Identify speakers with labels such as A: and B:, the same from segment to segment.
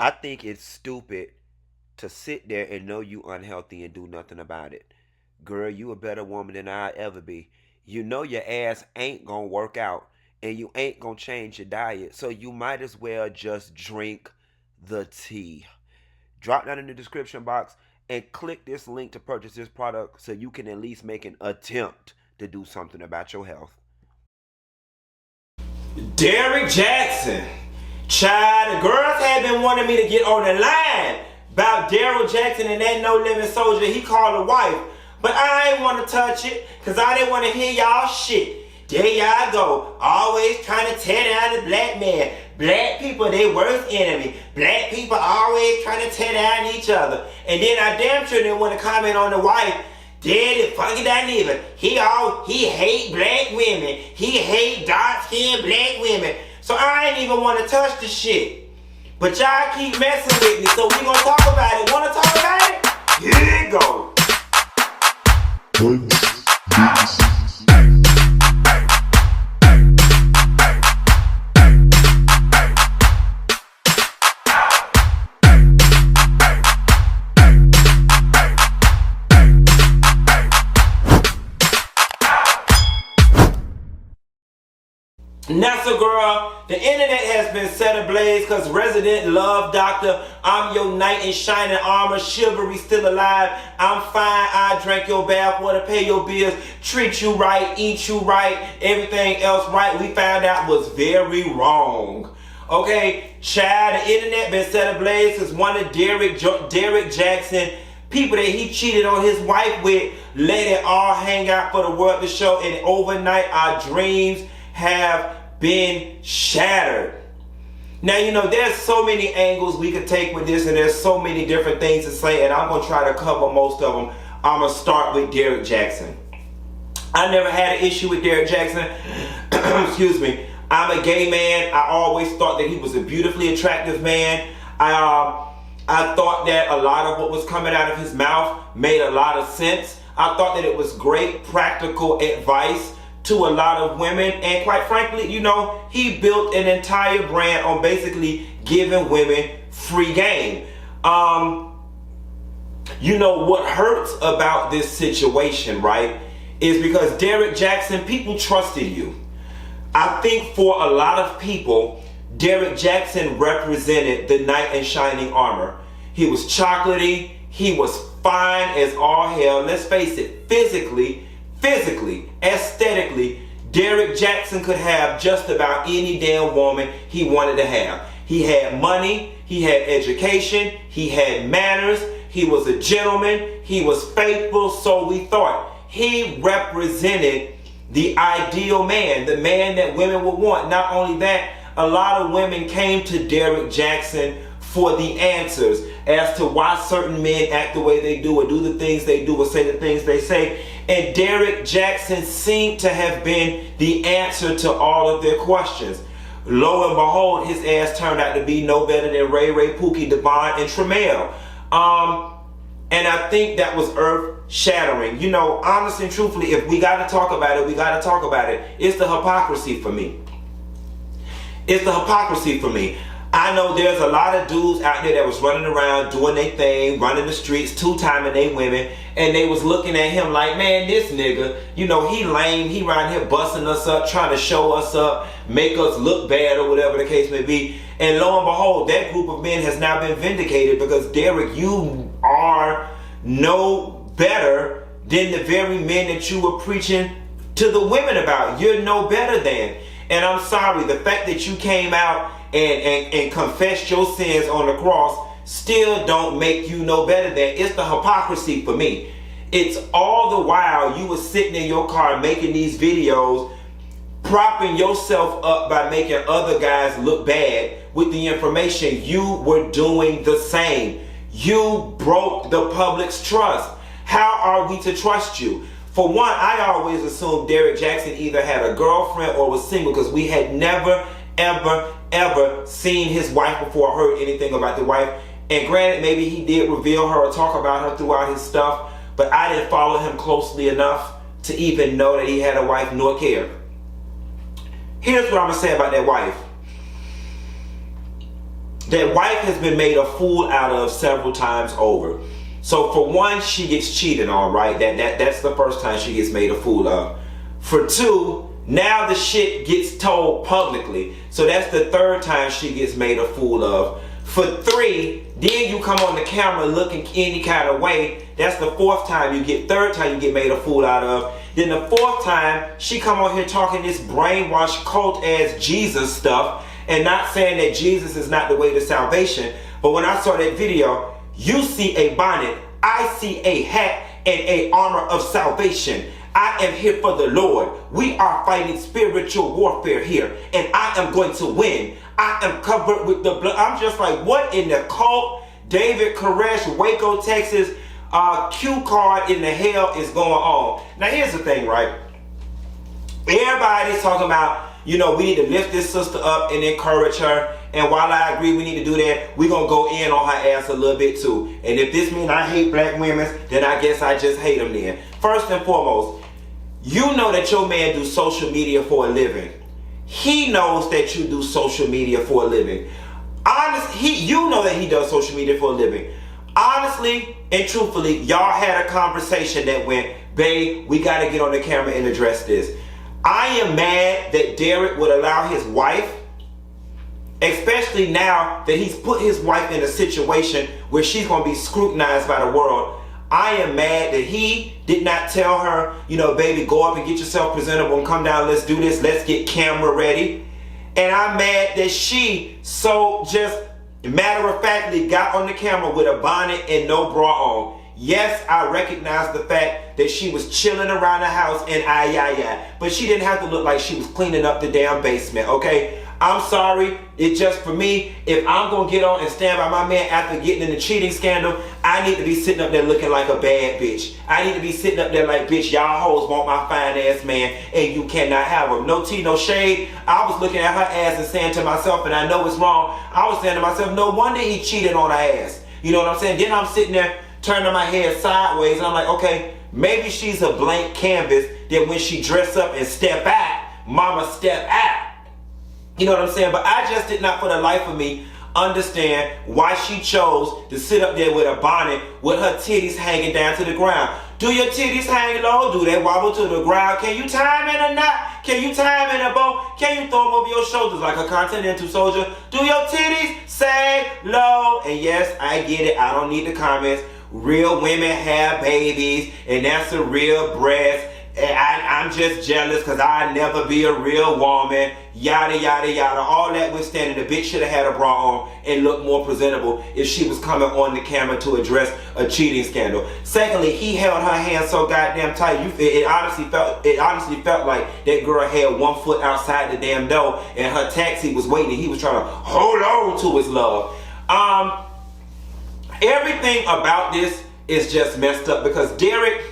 A: I think it's stupid to sit there and know you unhealthy and do nothing about it. Girl, you a better woman than I ever be. You know your ass ain't gonna work out and you ain't gonna change your diet. So you might as well just drink the tea. Drop down in the description box and click this link to purchase this product so you can at least make an attempt to do something about your health.
B: Derrick Jaxn. Child, the girls have been wanting me to get on the line about Derrick Jaxn and that No Limit Soldier he called a wife. But I ain't want to touch it because I didn't want to hear y'all shit. There y'all go, always trying to tear down the black man. Black people, they worst enemy. Black people always trying to tear down each other. And then I damn sure didn't want to comment on the wife. Daddy fucking Dineva. He hate black women. He hate dark-skinned black women. So I ain't even want to touch the shit. But y'all keep messing with me, so we gonna talk about it. Wanna talk about it? Here it go. Now, so girl, the internet has been set ablaze because resident love doctor, I'm your knight in shining armor, chivalry still alive, I'm fine, I drank your bath water, pay your bills, treat you right, eat you right, everything else right, we found out was very wrong. Okay, child, the internet been set ablaze because one of Derrick Jaxn people that he cheated on his wife with, let it all hang out for the world to show, and overnight our dreams have been shattered. Now, you know, there's so many angles we could take with this, and there's so many different things to say, and I'm going to try to cover most of them. I'm going to start with Derrick Jaxn. I never had an issue with Derrick Jaxn. Excuse me. I'm a gay man. I always thought that he was a beautifully attractive man. I thought that a lot of what was coming out of his mouth made a lot of sense. I thought that it was great practical advice to a lot of women, and quite frankly, you know, he built an entire brand on basically giving women free game. You know what hurts about this situation, right, is because Derrick Jaxn, people trusted you. I think for a lot of people, Derrick Jaxn represented the knight in shining armor. He was chocolatey, he was fine as all hell. Let's face it, physically, aesthetically, Derrick Jaxn could have just about any damn woman he wanted to have. He had money, he had education, he had manners, he was a gentleman, he was faithful, so we thought. He represented the ideal man, the man that women would want. Not only that, a lot of women came to Derrick Jaxn for the answers as to why certain men act the way they do or do the things they do or say the things they say. And Derrick Jaxn seemed to have been the answer to all of their questions. Lo and behold, his ass turned out to be no better than Ray, Pookie, Devon, and Tremel. And I think that was earth-shattering. You know, honestly and truthfully, if we got to talk about it, we got to talk about it. It's the hypocrisy for me. It's the hypocrisy for me. I know there's a lot of dudes out there that was running around doing their thing, running the streets, two-timing they women, and they was looking at him like, man, this nigga, you know, he lame, he around here busting us up, trying to show us up, make us look bad or whatever the case may be. And lo and behold, that group of men has now been vindicated because, Derrick, you are no better than the very men that you were preaching to the women about. You're no better than. And I'm sorry, the fact that you came out and confessed your sins on the cross still don't make you no better than. It's the hypocrisy for me. It's all the while you were sitting in your car making these videos, propping yourself up by making other guys look bad with the information. You were doing the same. You broke the public's trust. How are we to trust you? For one, I always assumed Derrick Jaxn either had a girlfriend or was single because we had never, ever seen his wife before or heard anything about the wife. And granted, maybe he did reveal her or talk about her throughout his stuff, but I didn't follow him closely enough to even know that he had a wife nor care. Here's what I'm going to say about that wife. that wife has been made a fool out of several times over. So for one, she gets cheated on, right? That's the first time she gets made a fool of. For two, now the shit gets told publicly. So that's the third time she gets made a fool of. For three, then you come on the camera looking any kind of way. That's the fourth time third time you get made a fool out of. Then the fourth time, she come on here talking this brainwashed cult ass Jesus stuff, and not saying that Jesus is not the way to salvation. But when I saw that video, you see a bonnet, I see a hat and a armor of salvation. I am here for the Lord. We are fighting spiritual warfare here, and I am going to win. I am covered with the blood. I'm just like, what in the cult? David Koresh, Waco, Texas, Q card in the hell is going on? Now here's the thing, right? Everybody's talking about, we need to lift this sister up and encourage her. And while I agree we need to do that, we're going to go in on her ass a little bit too. And if this means I hate black women, then I guess I just hate them then. First and foremost, you know that your man do social media for a living. He knows that you do social media for a living. You know that he does social media for a living. Honestly and truthfully, y'all had a conversation that went, babe, we got to get on the camera and address this. I am mad that Derrick would allow his wife, especially now that he's put his wife in a situation where she's going to be scrutinized by the world. I am mad that he did not tell her, baby, go up and get yourself presentable and come down, let's do this, let's get camera ready. And I'm mad that she so just matter-of-factly got on the camera with a bonnet and no bra on. Yes, I recognize the fact that she was chilling around the house and but she didn't have to look like she was cleaning up the damn basement, okay? I'm sorry, it's just for me, if I'm going to get on and stand by my man after getting in the cheating scandal, I need to be sitting up there looking like a bad bitch. I need to be sitting up there like, bitch, y'all hoes want my fine ass man and you cannot have him. No tea, no shade. I was looking at her ass and saying to myself, and I know it's wrong, I was saying to myself, no wonder he cheated on her ass. You know what I'm saying? Then I'm sitting there turning my head sideways and I'm like, okay, maybe she's a blank canvas that when she dress up and step out, mama step out. You know what I'm saying? But I just did not for the life of me understand why she chose to sit up there with a bonnet with her titties hanging down to the ground. Do your titties hang low? Do they wobble to the ground? Can you tie them in a knot? Can you tie them in a bow? Can you throw them over your shoulders like a continental soldier? Do your titties sag low? And yes, I get it. I don't need the comments. Real women have babies and that's a real breast. And I'm just jealous because I'd never be a real woman, yada, yada, yada. All that withstanding, the bitch should have had a bra on and looked more presentable if she was coming on the camera to address a cheating scandal. Secondly, he held her hand so goddamn tight. It honestly felt like that girl had 1 foot outside the damn door and her taxi was waiting. He was trying to hold on to his love. Everything about this is just messed up because Derrick,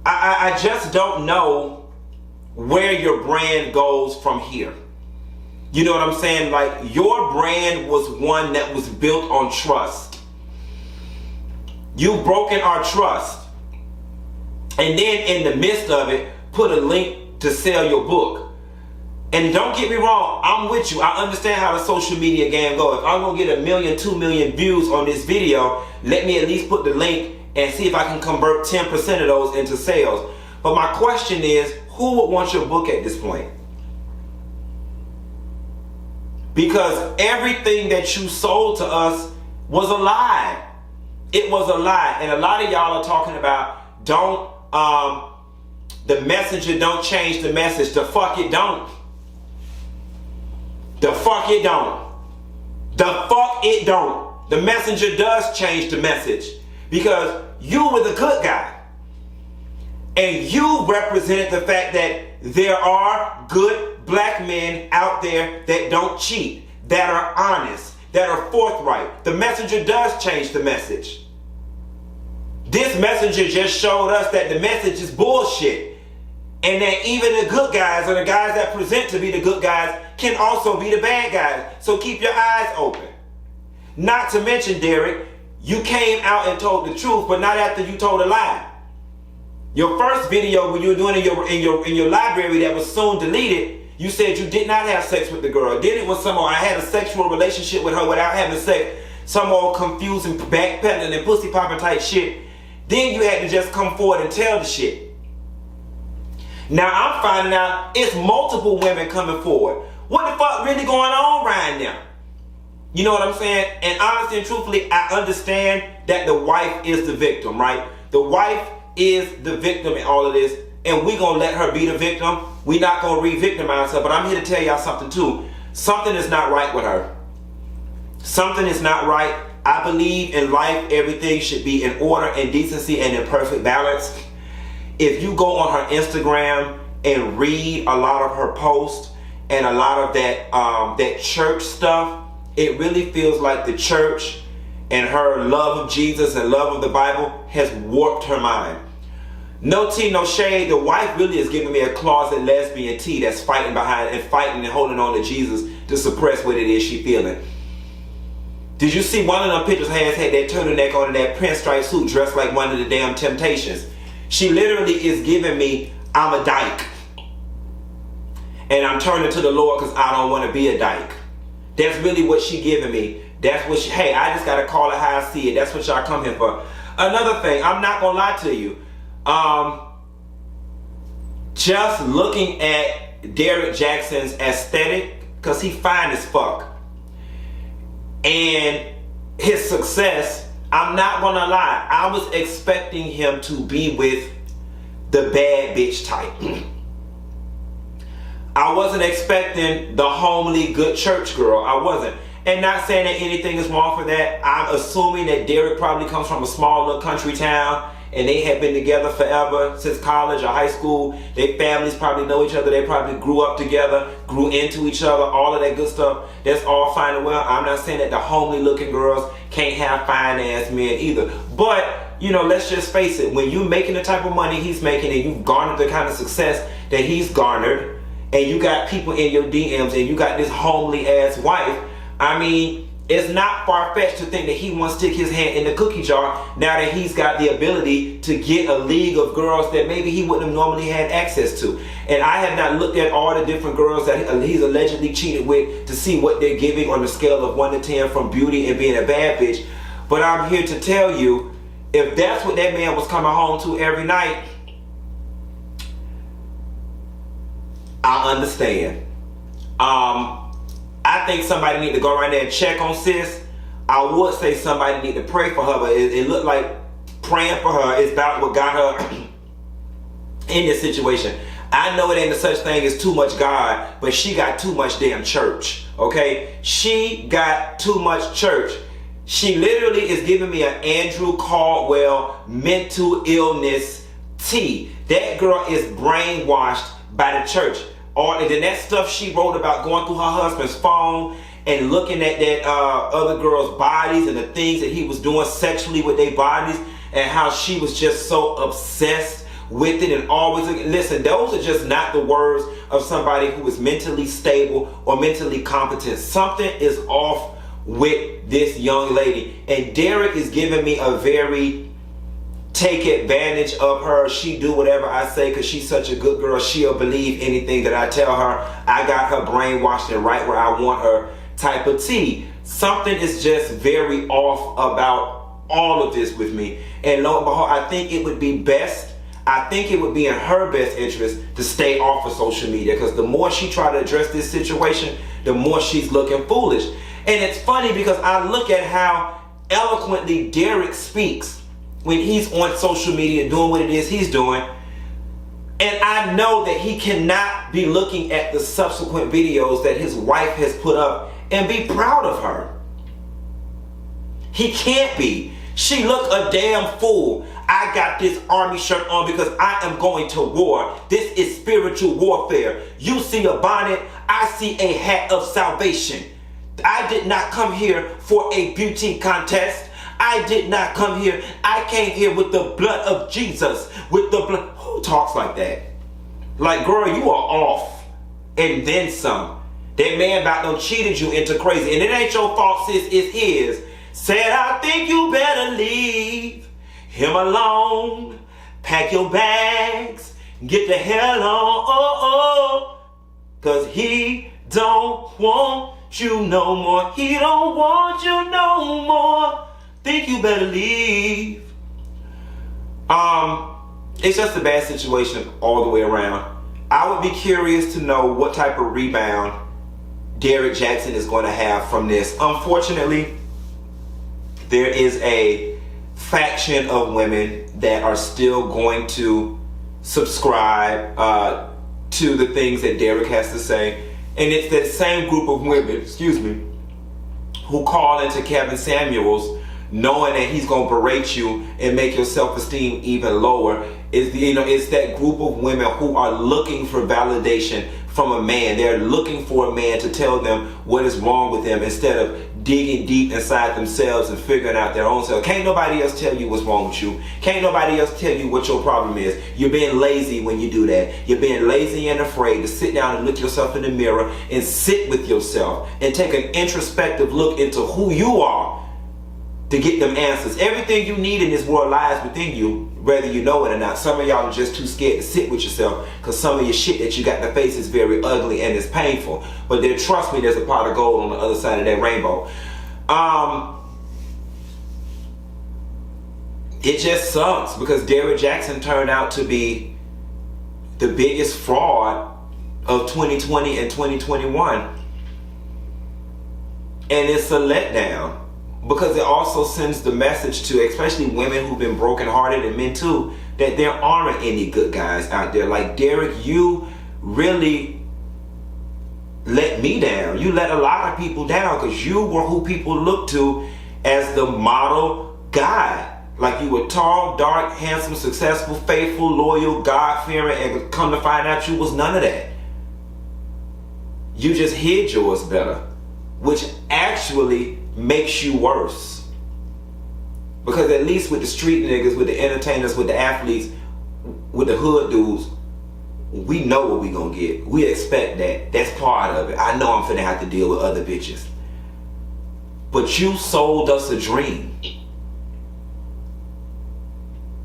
B: I just don't know where your brand goes from here. You know what I'm saying? Like, your brand was one that was built on trust. You've broken our trust. And then in the midst of it, put a link to sell your book. And don't get me wrong, I'm with you. I understand how the social media game goes. If I'm going to get 1 million, 2 million views on this video, let me at least put the link and see if I can convert 10% of those into sales. But my question is, who would want your book at this point? Because everything that you sold to us was a lie. It was a lie. And a lot of y'all are talking about, the messenger don't change the message. The fuck it don't. The fuck it don't. The fuck it don't. The messenger does change the message. Because you were the good guy. And you represented the fact that there are good black men out there that don't cheat, that are honest, that are forthright. The messenger does change the message. This messenger just showed us that the message is bullshit. And that even the good guys, or the guys that present to be the good guys, can also be the bad guys. So keep your eyes open. Not to mention, Derrick, you came out and told the truth, but not after you told a lie. Your first video when you were doing in your library that was soon deleted, You said you did not have sex with the girl. Then it was some I had a sexual relationship with her without having sex. Some old confusing backpedaling and pussy popping type shit. Then you had to just come forward and tell the shit. Now I'm finding out it's multiple women coming forward. What the fuck really going on right now? You know what I'm saying? And honestly and truthfully, I understand that the wife is the victim, right? The wife is the victim in all of this, and we gonna let her be the victim. We not gonna re-victimize her, but I'm here to tell y'all something too. Something is not right with her. Something is not right. I believe in life, everything should be in order and decency and in perfect balance. If you go on her Instagram and read a lot of her posts and a lot of that church stuff, it really feels like the church and her love of Jesus and love of the Bible has warped her mind. No tea, no shade. The wife really is giving me a closet lesbian tea that's fighting behind and fighting and holding on to Jesus to suppress what it is she feeling. Did you see one of them pictures had that turtleneck on and that pinstripe suit dressed like one of the damn Temptations? She literally is giving me, I'm a dyke. And I'm turning to the Lord because I don't want to be a dyke. That's really what she giving me. That's what she, hey, I just got to call it how I see it. That's what y'all come here for. Another thing, I'm not going to lie to you. Just looking at Derrick Jaxn's aesthetic, because he fine as fuck, and his success, I'm not going to lie. I was expecting him to be with the bad bitch type. I wasn't expecting the homely good church girl. I wasn't. And not saying that anything is wrong for that. I'm assuming that Derrick probably comes from a small little country town and they have been together forever since college or high school. Their families probably know each other. They probably grew up together, grew into each other, all of that good stuff. That's all fine and well. I'm not saying that the homely looking girls can't have fine ass men either. But, you know, let's just face it. When you're making the type of money he's making and you've garnered the kind of success that he's garnered, and you got people in your DMs and you got this homely ass wife, I mean, it's not far-fetched to think that he wants to stick his hand in the cookie jar now that he's got the ability to get a league of girls that maybe he wouldn't have normally had access to. And I have not looked at all the different girls that he's allegedly cheated with to see what they're giving on the scale of 1 to 10 from beauty and being a bad bitch. But I'm here to tell you, if that's what that man was coming home to every night, I understand. I think somebody need to go right there and check on sis. I would say somebody need to pray for her, but it looked like praying for her is about what got her in this situation. I know it ain't such thing as too much God, but she got too much damn church, okay? She got too much church. She literally is giving me an Andrew Caldwell mental illness tea. That girl is brainwashed by the church. And then that stuff she wrote about going through her husband's phone and looking at that other girls' bodies and the things that he was doing sexually with their bodies and how she was just so obsessed with it and always listen, those are just not the words of somebody who is mentally stable or mentally competent. Something is off with this young lady, and Derrick is giving me a very take advantage of her. She do whatever I say because she's such a good girl. She'll believe anything that I tell her. I got her brainwashed and right where I want her type of tea. Something is just very off about all of this with me. And lo and behold, I think it would be best, I think it would be in her best interest to stay off of social media, because the more she try to address this situation, the more she's looking foolish. And it's funny because I look at how eloquently Derrick speaks when he's on social media doing what it is he's doing, and I know that he cannot be looking at the subsequent videos that his wife has put up and be proud of her. He can't be. She looked a damn fool. I got this army shirt on because I am going to war. This is spiritual warfare. You see a bonnet, I see a hat of salvation. I did not come here for a beauty contest. I did not come here. I came here with the blood of Jesus. With the blood. Who talks like that? Like, girl, you are off. And then some. That man about done cheated you into crazy. And it ain't your fault, sis. It's his. Said, I think you better leave him alone. Pack your bags. Get the hell on. Oh, oh. Cause he don't want you no more. He don't want you no more. Think you better leave. It's just a bad situation all the way around. I would be curious to know what type of rebound Derrick Jaxn is going to have from this. Unfortunately, there is a faction of women that are still going to subscribe to the things that Derrick has to say. And it's that same group of women, who call into Kevin Samuels knowing that he's going to berate you and make your self-esteem even lower. It's that group of women who are looking for validation from a man. They're looking for a man to tell them what is wrong with them instead of digging deep inside themselves and figuring out their own self. Can't nobody else tell you what's wrong with you. Can't nobody else tell you what your problem is. You're being lazy when you do that. You're being lazy and afraid to sit down and look yourself in the mirror and sit with yourself and take an introspective look into who you are to get them answers. Everything you need in this world lies within you, whether you know it or not. Some of y'all are just too scared to sit with yourself because some of your shit that you got in the face is very ugly and it's painful. But then trust me, there's a pot of gold on the other side of that rainbow. It just sucks because Derrick Jaxn turned out to be the biggest fraud of 2020 and 2021. And it's a letdown. Because it also sends the message to especially women who've been brokenhearted and men too, that there aren't any good guys out there. Like Derrick, you really let me down. You let a lot of people down because you were who people looked to as the model guy. Like you were tall, dark, handsome, successful, faithful, loyal, God-fearing, and come to find out you was none of that. You just hid yours better, which actually makes you worse. Because at least with the street niggas, with the entertainers, with the athletes, with the hood dudes, we know what we gonna get. We expect that. That's part of it. I know I'm finna have to deal with other bitches. But you sold us a dream.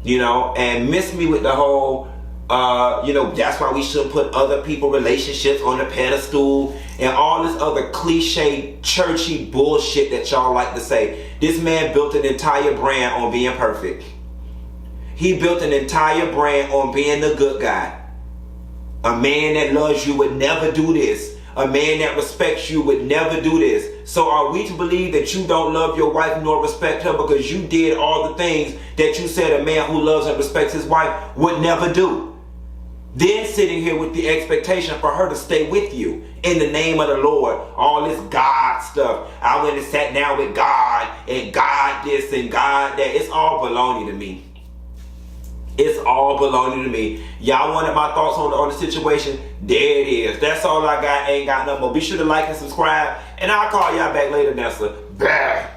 B: And miss me with the whole that's why we should put other people's relationships on the pedestal and all this other cliche, churchy bullshit that y'all like to say. This man built an entire brand on being perfect. He built an entire brand on being the good guy. A man that loves you would never do this. A man that respects you would never do this. So are we to believe that you don't love your wife nor respect her because you did all the things that you said a man who loves and respects his wife would never do? Then sitting here with the expectation for her to stay with you in the name of the Lord. All this God stuff. I went and sat down with God and God this and God that. It's all baloney to me. It's all baloney to me. Y'all wanted my thoughts on the situation? There it is. That's all I got. Ain't got no more. Be sure to like and subscribe. And I'll call y'all back later, Nessa. Bye.